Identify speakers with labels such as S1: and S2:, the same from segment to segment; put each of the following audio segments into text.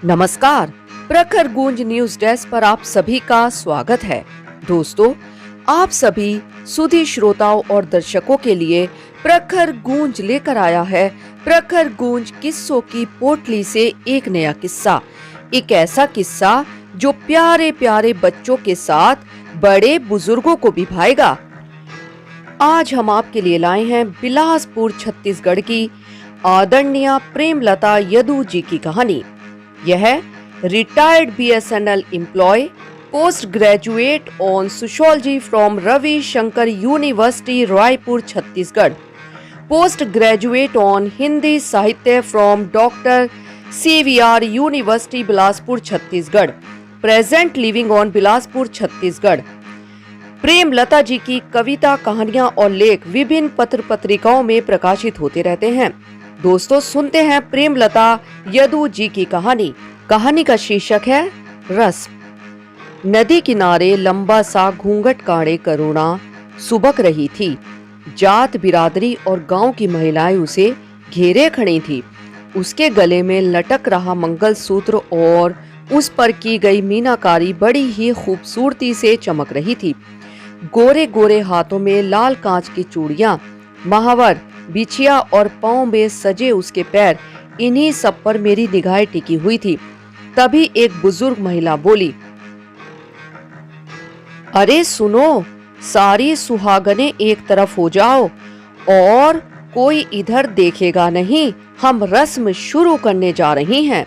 S1: नमस्कार, प्रखर गूंज न्यूज डेस्क पर आप सभी का स्वागत है। दोस्तों, आप सभी सुधी श्रोताओं और दर्शकों के लिए प्रखर गूंज लेकर आया है प्रखर गूंज किस्सों की पोटली से एक नया किस्सा। एक ऐसा किस्सा जो प्यारे प्यारे बच्चों के साथ बड़े बुजुर्गों को भी भाएगा। आज हम आपके लिए लाए हैं बिलासपुर छत्तीसगढ़ की आदरणीय प्रेमलता यदू जी की कहानी। यह retired BSNL employee, post graduate on sociology from Ravi Shankar university Raipur Chhattisgarh, post graduate on Hindi साहित्य from doctor CVR university Bilaspur Chhattisgarh, present living on Bilaspur Chhattisgarh. Premlata ji की कविता, कहानियां और लेख विभिन्न पत्र पत्रिकाओं में प्रकाशित होते रहते हैं। दोस्तों, सुनते हैं प्रेमलता यदू जी की कहानी। कहानी का शीर्षक है रस्म। नदी किनारे लंबा सा घूंघट काढ़े करुणा सुबक रही थी। जात बिरादरी और गांव की महिलाएं उसे घेरे खड़ी थी। उसके गले में लटक रहा मंगलसूत्र और उस पर की गई मीनाकारी बड़ी ही खूबसूरती से चमक रही थी। गोरे गोरे हाथों में लाल कांच की चूड़ियां, महावर, बिछिया और पांव में सजे उसके पैर, इन्हीं सब पर मेरी निगाहें टिकी हुई थी। तभी एक बुजुर्ग महिला बोली, अरे सुनो, सारी सुहागनें एक तरफ हो जाओ और कोई इधर देखेगा नहीं, हम रस्म शुरू करने जा रही हैं।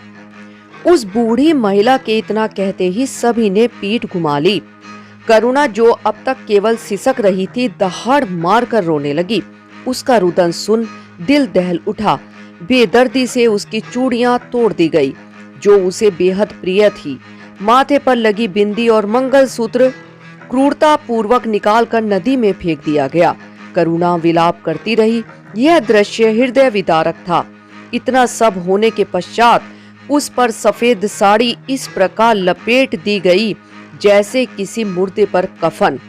S1: उस बूढ़ी महिला के इतना कहते ही सभी ने पीठ घुमा ली। करुणा, जो अब तक केवल सिसक रही थी, दहाड़ मारकर रोने लगी। उसका रुदन सुन दिल दहल उठा। बेदर्दी से उसकी चूड़ियां तोड़ दी गई जो उसे बेहद प्रिय थी। माथे पर लगी बिंदी और मंगलसूत्र क्रूरता पूर्वक निकालकर नदी में फेंक दिया गया। करुणा विलाप करती रही। यह दृश्य हृदय विदारक था। इतना सब होने के पश्चात उस पर सफेद साड़ी इस प्रकार लपेट दी गई जैसे किसी मुर्दे पर कफन।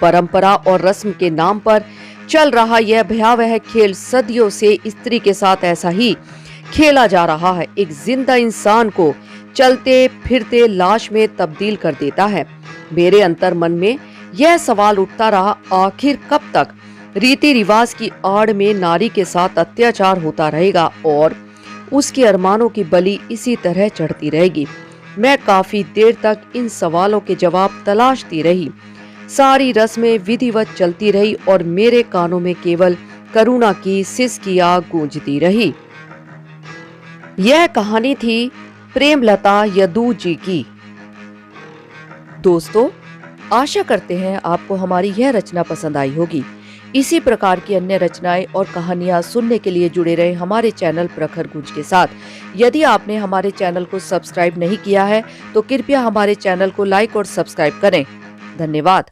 S1: परंपरा और रस्म के नाम पर चल रहा यह भयावह खेल सदियों से स्त्री के साथ ऐसा ही खेला जा रहा है। एक जिंदा इंसान को चलते फिरते लाश में तब्दील कर देता है। मेरे अंतर मन में यह सवाल उठता रहा, आखिर कब तक रीति रिवाज की आड़ में नारी के साथ अत्याचार होता रहेगा और उसके अरमानों की बलि इसी तरह चढ़ती रहेगी। मैं काफी देर तक इन सवालों के जवाब तलाशती रही। सारी रस्में विधिवत चलती रही और मेरे कानों में केवल करुणा की सिसकियां गूंजती रही। यह कहानी थी प्रेमलता यदू जी की। दोस्तों, आशा करते हैं आपको हमारी यह रचना पसंद आई होगी। इसी प्रकार की अन्य रचनाएं और कहानियां सुनने के लिए जुड़े रहे हमारे चैनल प्रखर गूंज के साथ। यदि आपने हमारे चैनल को सब्सक्राइब नहीं किया है तो कृपया हमारे चैनल को लाइक और सब्सक्राइब करें। धन्यवाद।